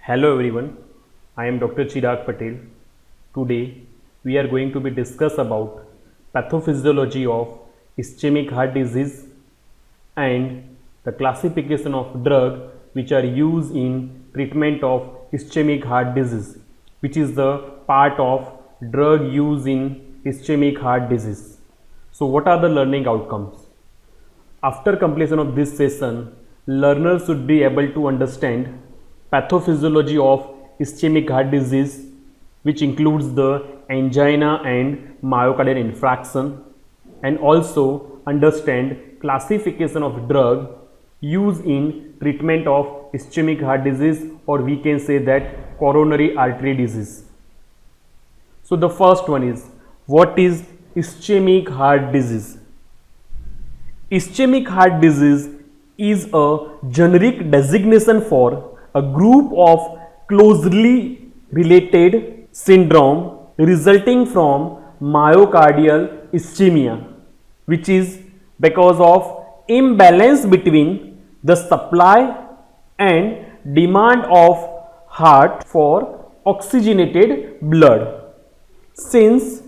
Hello everyone, I am Dr. Chirag Patel. Today we are going to be discuss about pathophysiology of ischemic heart disease and the classification of drug which are used in treatment of ischemic heart disease, which is the part of drug used in ischemic heart disease. So what are the learning outcomes? After completion of this session, learners should be able to understand pathophysiology of ischemic heart disease, which includes the angina and myocardial infarction, and also understand classification of drug used in treatment of ischemic heart disease, or we can say that coronary artery disease. So the first one is, what is ischemic heart disease? Ischemic heart disease is a generic designation for a group of closely related syndrome resulting from myocardial ischemia, which is because of imbalance between the supply and demand of heart for oxygenated blood. Since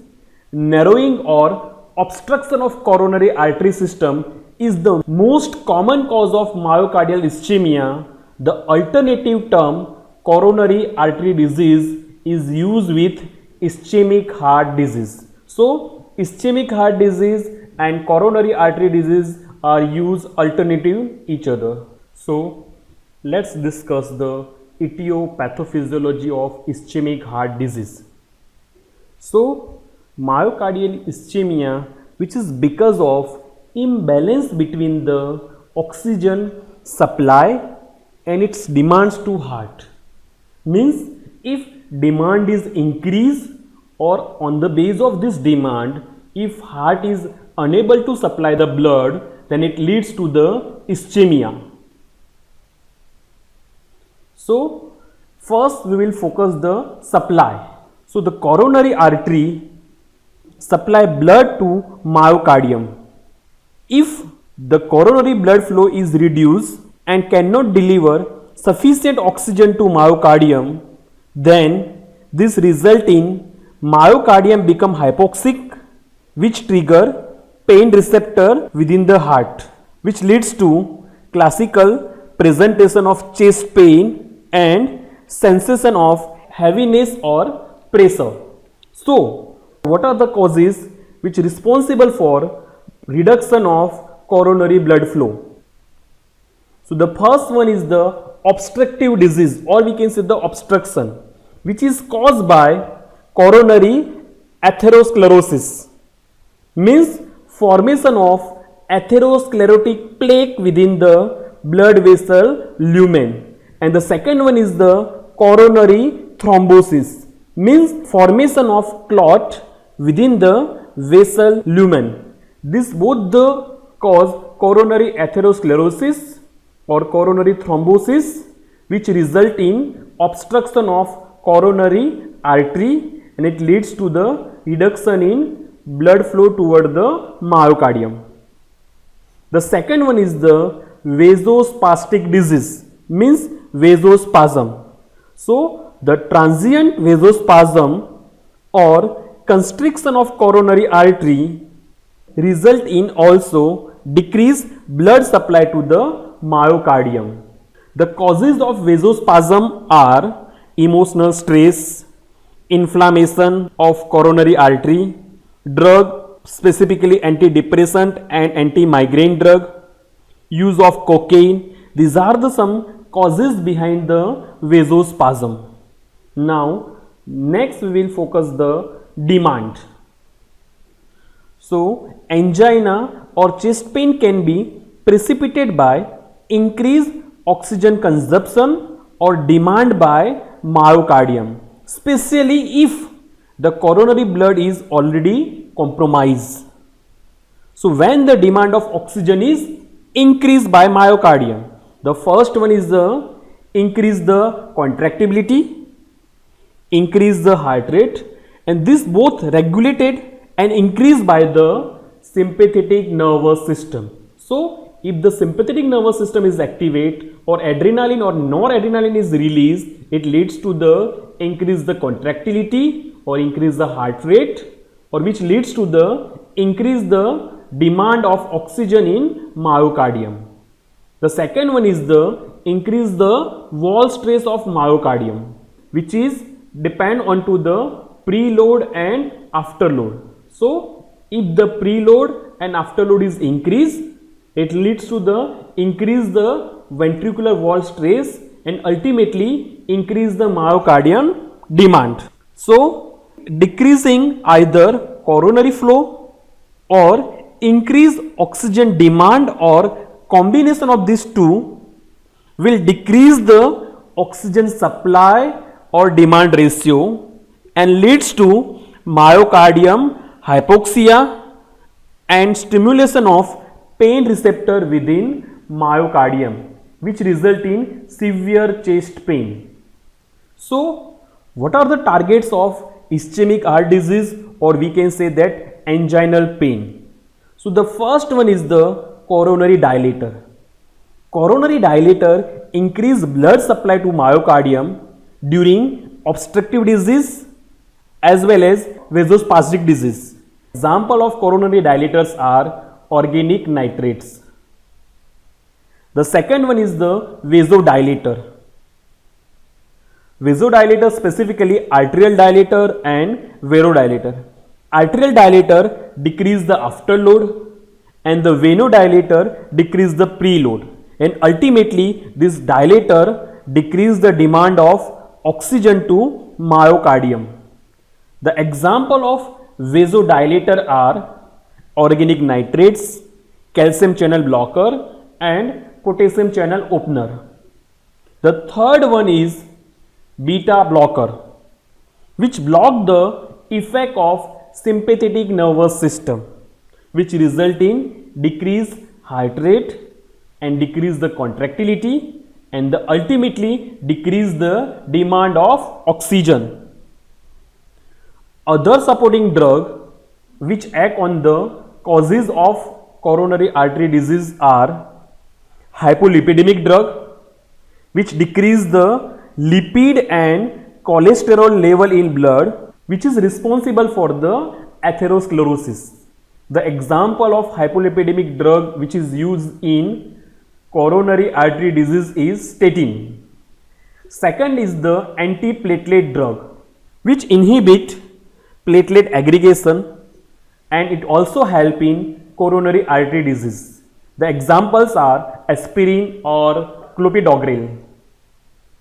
narrowing or obstruction of coronary artery system is the most common cause of myocardial ischemia, the alternative term coronary artery disease is used with ischemic heart disease. So ischemic heart disease and coronary artery disease are used alternative each other. So let's discuss the etiopathophysiciology of ischemic heart disease. So myocardial ischemia, which is because of imbalance between the oxygen supply and its demands to heart, means if demand is increased, or on the base of this demand, if heart is unable to supply the blood, then it leads to the ischemia. So first we will focus the supply. So the coronary artery supply blood to myocardium. If the coronary blood flow is reduced and cannot deliver sufficient oxygen to myocardium, then this result in myocardium become hypoxic, which trigger pain receptor within the heart, which leads to classical presentation of chest pain and sensation of heaviness or pressure. So what are the causes which are responsible for reduction of coronary blood flow? So the first one is the obstructive disease, or we can say the obstruction, which is caused by coronary atherosclerosis, means formation of atherosclerotic plaque within the blood vessel lumen. And the second one is the coronary thrombosis, means formation of clot within the vessel lumen. This both the cause coronary atherosclerosis or coronary thrombosis, which result in obstruction of coronary artery, and it leads to the reduction in blood flow toward the myocardium. The second one is the vasospastic disease, means vasospasm. So the transient vasospasm or constriction of coronary artery result in also decreased blood supply to the myocardium. The causes of vasospasm are emotional stress, inflammation of coronary artery, drug, specifically antidepressant and anti-migraine drug, use of cocaine. These are the some causes behind the vasospasm. Now next we will focus the demand. So angina or chest pain can be precipitated by increased oxygen consumption or demand by myocardium, especially if the coronary blood is already compromised. So when the demand of oxygen is increased by myocardium, the first one is the increase the contractility, increase the heart rate, and this both regulated and increased by the sympathetic nervous system. So if the sympathetic nervous system is activated or adrenaline or noradrenaline is released, it leads to the increase the contractility or increase the heart rate, or which leads to the increase the demand of oxygen in myocardium. The second one is the increase the wall stress of myocardium, which is depend onto the preload and afterload. So if the preload and afterload is increased, it leads to the increase the ventricular wall stress and ultimately increase the myocardium demand. So decreasing either coronary flow or increase oxygen demand or combination of these two will decrease the oxygen supply or demand ratio and leads to myocardium hypoxia and stimulation of pain receptor within myocardium, which result in severe chest pain. So what are the targets of ischemic heart disease, or we can say that anginal pain? So the first one is the coronary dilator. Coronary dilator increase blood supply to myocardium during obstructive disease as well as vasospastic disease. Example of coronary dilators are organic nitrates. The second one is the vasodilator. Vasodilator specifically arterial dilator and varodilator. Arterial dilator decrease the afterload and the venodilator decrease the preload, and ultimately this dilator decrease the demand of oxygen to myocardium. The example of vasodilator are organic nitrates, calcium channel blocker and potassium channel opener. The third one is beta blocker, which block the effect of sympathetic nervous system, which result in decreased heart rate and decrease the contractility and ultimately decrease the demand of oxygen. Other supporting drug which act on the causes of coronary artery disease are hypolipidemic drug, which decrease the lipid and cholesterol level in blood, which is responsible for the atherosclerosis. The example of hypolipidemic drug which is used in coronary artery disease is statin. Second is the antiplatelet drug, which inhibit platelet aggregation and it also help in coronary artery disease. The examples are aspirin or clopidogrel.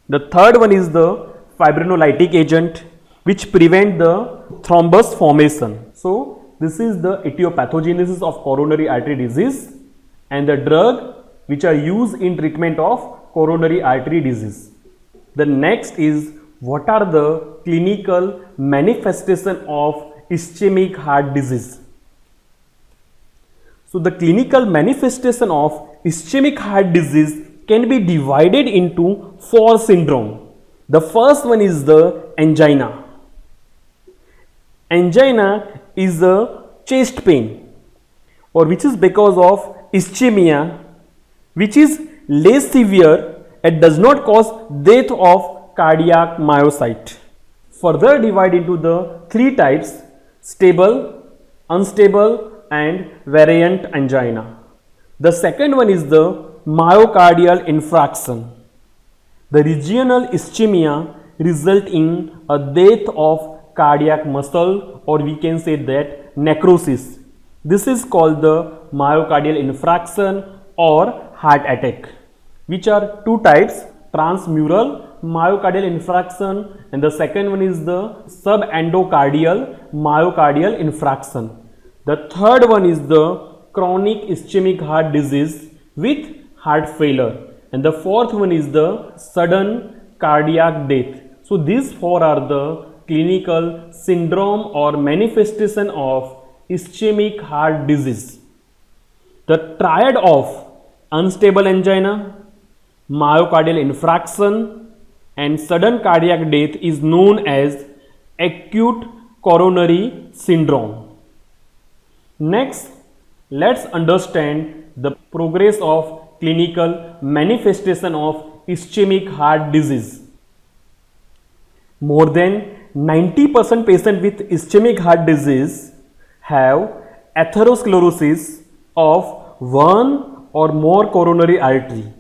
The third one is the fibrinolytic agent, which prevent the thrombus formation. So this is the etiopathogenesis of coronary artery disease and the drug which are used in treatment of coronary artery disease. The next is what are the clinical manifestation of ischemic heart disease. So the clinical manifestation of ischemic heart disease can be divided into 4 syndromes. The first one is the angina. Angina is a chest pain or which is because of ischemia, which is less severe and does not cause death of cardiac myocyte. Further divide into the 3 types: stable, unstable and variant angina. The second one is the myocardial infarction. The regional ischemia result in a death of cardiac muscle, or we can say that necrosis. This is called the myocardial infarction or heart attack, which are 2 types: transmural myocardial infarction and the second one is the subendocardial myocardial infarction. The third one is the chronic ischemic heart disease with heart failure and the fourth one is the sudden cardiac death. So these 4 are the clinical syndrome or manifestation of ischemic heart disease. The triad of unstable angina, myocardial infarction and sudden cardiac death is known as acute coronary syndrome. Next, let's understand the progress of clinical manifestation of ischemic heart disease. More than 90% patients with ischemic heart disease have atherosclerosis of one or more coronary artery,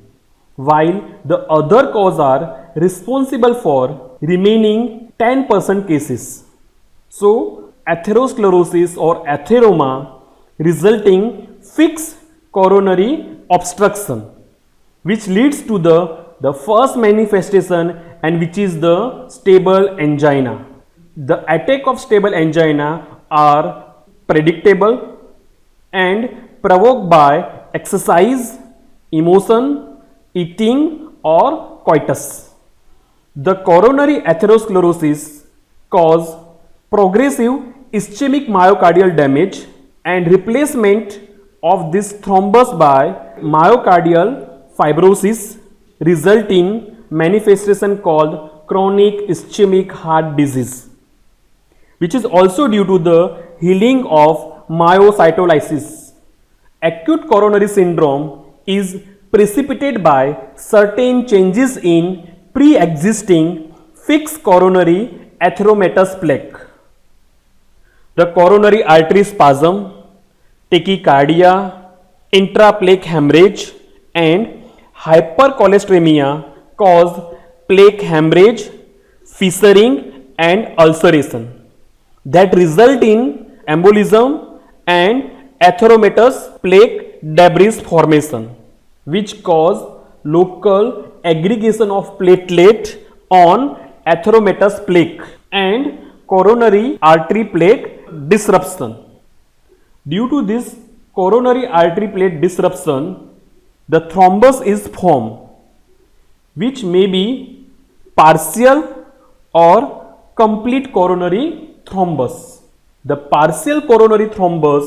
while the other causes are responsible for remaining 10% cases. So, atherosclerosis or atheroma resulting fixed coronary obstruction, which leads to the first manifestation, and which is the stable angina. The attack of stable angina are predictable and provoked by exercise, emotion, eating or coitus. The coronary atherosclerosis cause progressive ischemic myocardial damage and replacement of this thrombus by myocardial fibrosis, result in manifestation called chronic ischemic heart disease, which is also due to the healing of myocytolysis. Acute coronary syndrome is precipitated by certain changes in pre-existing fixed coronary atheromatous plaque. The coronary artery spasm, tachycardia, intraplaque hemorrhage and hypercholesteremia cause plaque hemorrhage, fissuring and ulceration that result in embolism and atheromatous plaque debris formation, which cause local aggregation of platelet on atheromatous plaque and coronary artery plaque disruption. Due to this coronary artery plaque disruption, the thrombus is formed, which may be partial or complete coronary thrombus. The partial coronary thrombus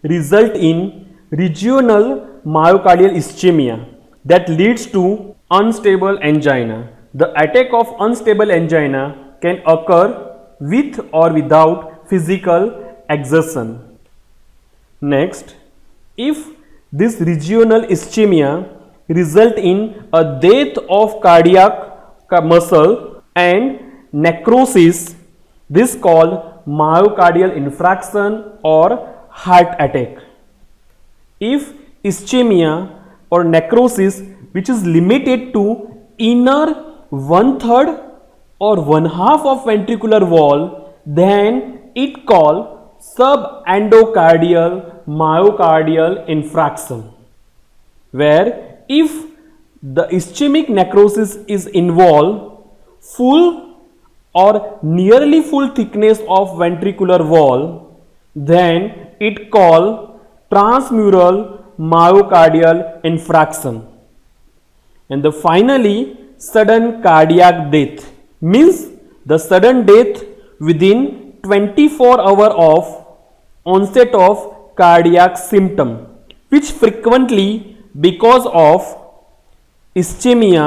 result in regional myocardial ischemia that leads to unstable angina. The attack of unstable angina can occur with or without physical exertion. Next, if this regional ischemia result in a death of cardiac muscle and necrosis, this called myocardial infarction or heart attack. If ischemia or necrosis which is limited to inner 1/3 or 1/2 of ventricular wall, then it called subendocardial myocardial infarction, where if the ischemic necrosis is involved, full or nearly full thickness of ventricular wall, then it called transmural myocardial infarction. And the finally sudden cardiac death means the sudden death within 24 hours of onset of cardiac symptom, which frequently because of ischemia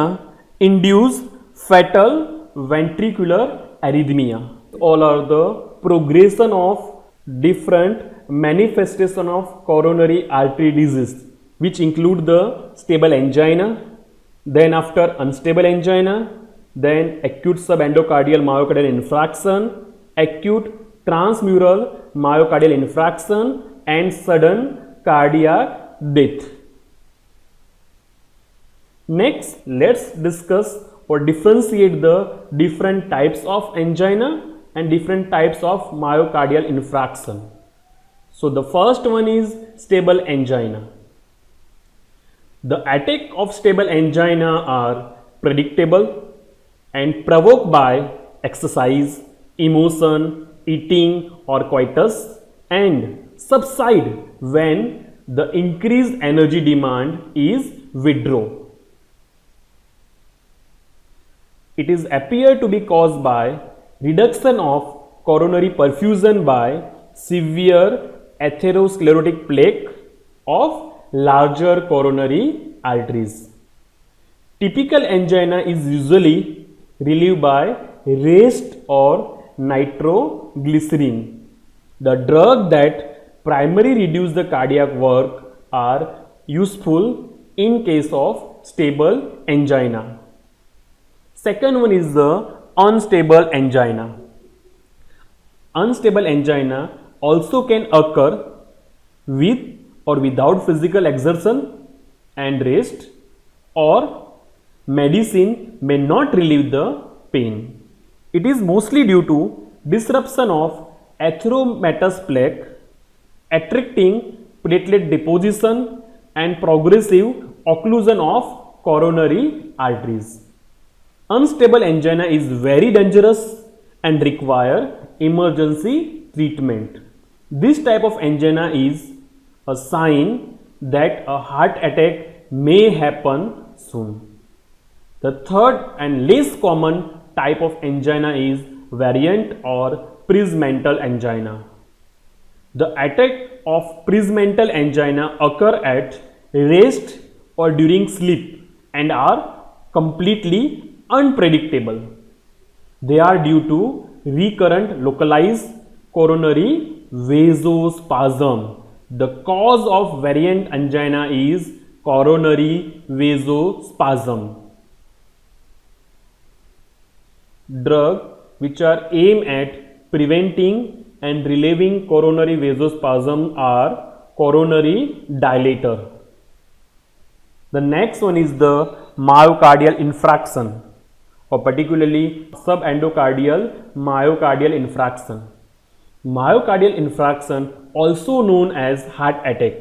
induce fatal ventricular arrhythmia. All are the progression of different manifestation of coronary artery disease, which include the stable angina, then after unstable angina, then acute subendocardial myocardial infarction, acute transmural myocardial infarction and sudden cardiac death. Next, let's discuss or differentiate the different types of angina and different types of myocardial infarction. So the first one is stable angina. The attack of stable angina are predictable and provoked by exercise, emotion, eating or coitus, and subside when the increased energy demand is withdrawn. It is appear to be caused by reduction of coronary perfusion by severe atherosclerotic plaque of larger coronary arteries. Typical angina is usually relieved by rest or nitroglycerin. The drug that primarily reduce the cardiac work are useful in case of stable angina. Second one is the unstable angina. Unstable angina also can occur with or without physical exertion and rest, or medicine may not relieve the pain. It is mostly due to disruption of erythematous plaque, attracting platelet deposition and progressive occlusion of coronary arteries. Unstable angina is very dangerous and require emergency treatment. This type of angina is a sign that a heart attack may happen soon. The third and less common type of angina is variant or presmental angina. The attack of presmental angina occur at rest or during sleep and are completely unpredictable. They are due to recurrent localized coronary vasospasm. The cause of variant angina is coronary vasospasm. Drugs which are aimed at preventing and relieving coronary vasospasm are coronary dilator. The next one is the myocardial infarction, or particularly subendocardial myocardial infarction. Myocardial infarction, also known as heart attack,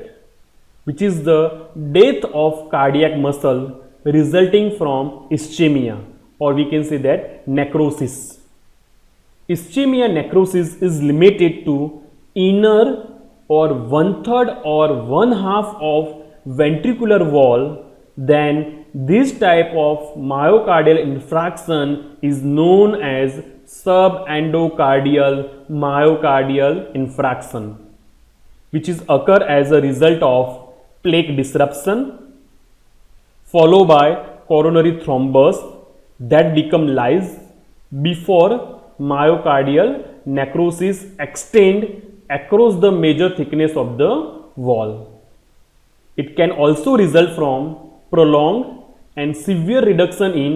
which is the death of cardiac muscle resulting from ischemia, or we can say that necrosis. Ischemia necrosis is limited to inner or 1/3 or 1/2 of ventricular wall. Then this type of myocardial infarction is known as subendocardial myocardial infarction, which is occur as a result of plaque disruption followed by coronary thrombus that become lyse before myocardial necrosis extend across the major thickness of the wall. It can also result from prolonged and severe reduction in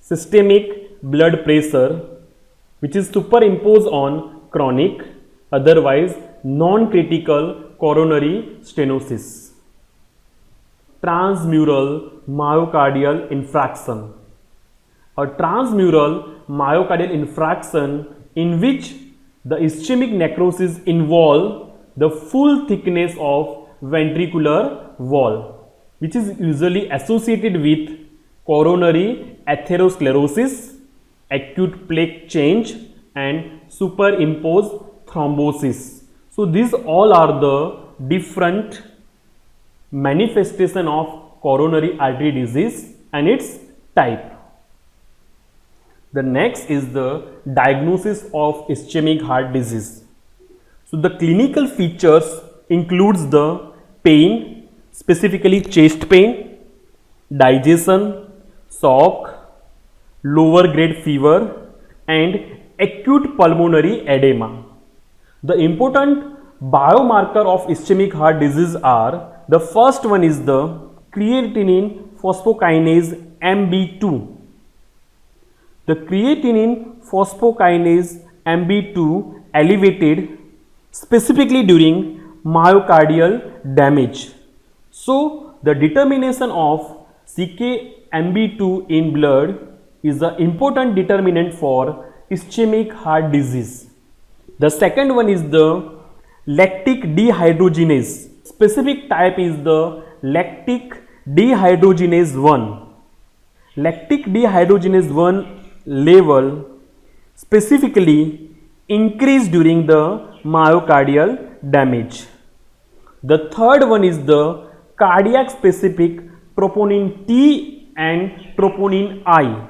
systemic blood pressure, which is superimposed on chronic, otherwise non-critical coronary stenosis. Transmural myocardial infarction. A transmural myocardial infarction in which the ischemic necrosis involve the full thickness of ventricular wall, which is usually associated with coronary atherosclerosis, acute plaque change and superimposed thrombosis. So these all are the different manifestation of coronary artery disease and its type. The next is the diagnosis of ischemic heart disease. So the clinical features includes the pain, specifically chest pain, digestion, shock, lower grade fever and acute pulmonary edema. The important biomarker of ischemic heart disease are, the first one is the creatinine phosphokinase MB2. The creatinine phosphokinase MB2 elevated specifically during myocardial damage. So the determination of CK-MB2 in blood is an important determinant for ischemic heart disease. The second one is the lactic dehydrogenase. Specific type is the lactic dehydrogenase 1. Lactic dehydrogenase 1 level specifically increase during the myocardial damage. The third one is the cardiac specific troponin T and troponin I.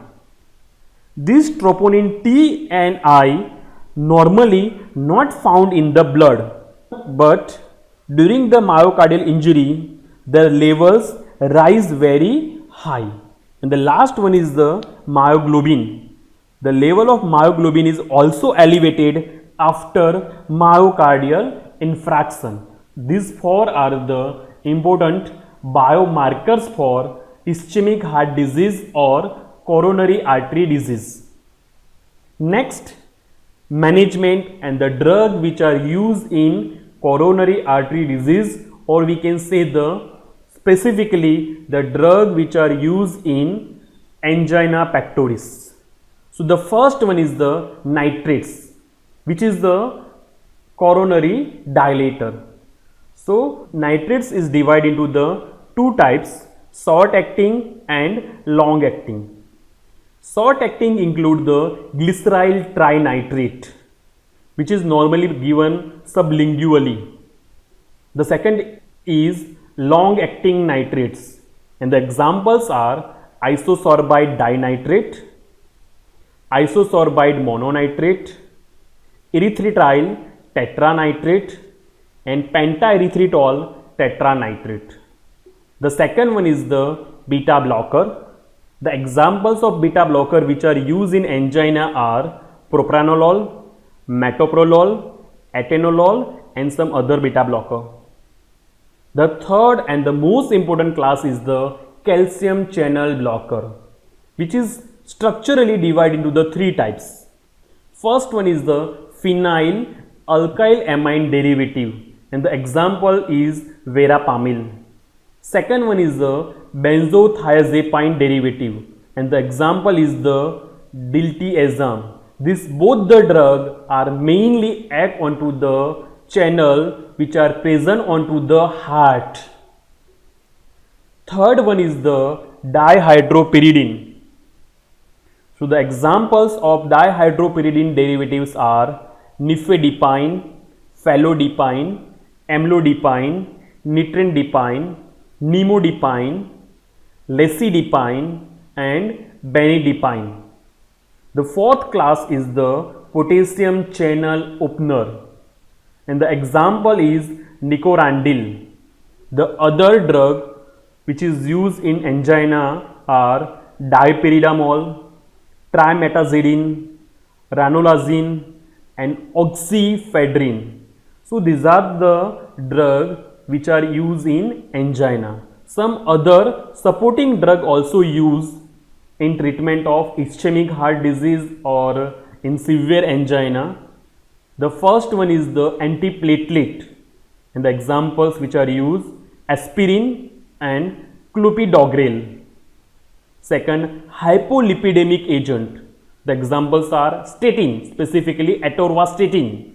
This troponin T and I normally not found in the blood, but during the myocardial injury the levels rise very high. And the last one is the myoglobin. The level of myoglobin is also elevated after myocardial infarction. These four are the important biomarkers for ischemic heart disease or coronary artery disease. Next, management and the drug which are used in coronary artery disease, or we can say specifically the drug which are used in angina pectoris. So the first one is the nitrates, which is the coronary dilator. So nitrates is divided into the two types, short acting and long acting. Short acting include the glyceryl trinitrate, which is normally given sublingually. The second is long acting nitrates, and the examples are isosorbide dinitrate, isosorbide mononitrate, erythritol tetranitrate, and pentaerythritol tetranitrate. The second one is the beta blocker. The examples of beta blocker which are used in angina are propranolol, metoprolol, atenolol, and some other beta blocker. The third and the most important class is the calcium channel blocker, which is structurally divided into the three types. First one is the phenyl alkyl amine derivative, and the example is verapamil. Second one is the benzothiazepine derivative, and the example is the diltiazem. These both the drug are mainly act onto the channel which are present onto the heart. Third one is the dihydropyridine. So the examples of dihydropyridine derivatives are nifedipine, phenolidipine, amlodipine, nitrendipine, nimodipine, lecidipine, and benidipine. The fourth class is the potassium channel opener, and the example is nicorandil. The other drug which is used in angina are dipyridamole, trimetazidine, ranolazine, and oxyfedrine. So these are the drugs which are used in angina. Some other supporting drug also used in treatment of ischemic heart disease or in severe angina. The first one is the antiplatelet, and the examples which are used aspirin and clopidogrel. Second, hypolipidemic agent. The examples are statin, specifically atorvastatin.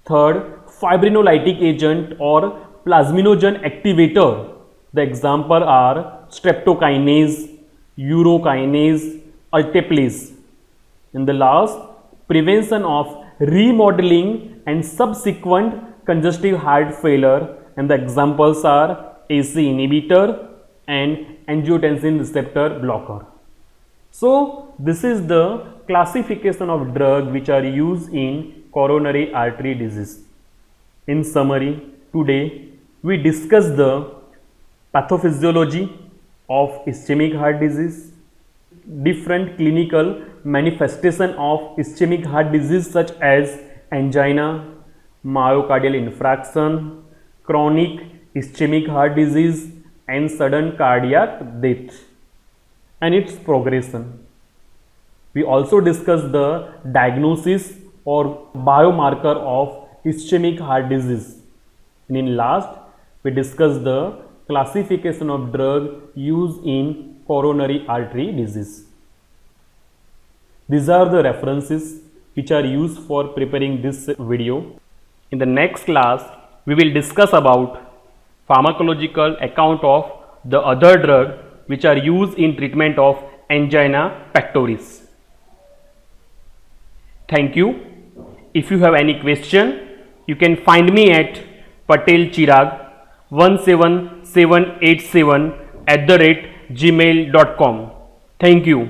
Third, fibrinolytic agent or plasminogen activator. The example are streptokinase, urokinase, alteplase. And the last, prevention of remodeling and subsequent congestive heart failure, and the examples are AC inhibitor and angiotensin receptor blocker. So this is the classification of drugs which are used in coronary artery disease. In summary, today we discussed the pathophysiology of ischemic heart disease, different clinical manifestation of ischemic heart disease such as angina, myocardial infarction, chronic ischemic heart disease, and sudden cardiac death and its progression. We also discussed the diagnosis or biomarker of ischemic heart disease, and in last we discussed the classification of drug used in coronary artery disease. These are the references which are used for preparing this video. In the next class we will discuss about pharmacological account of the other drug which are used in treatment of angina pectoris. Thank you. If you have any question, you can find me at patelchirag17787 @gmail.com. Thank you.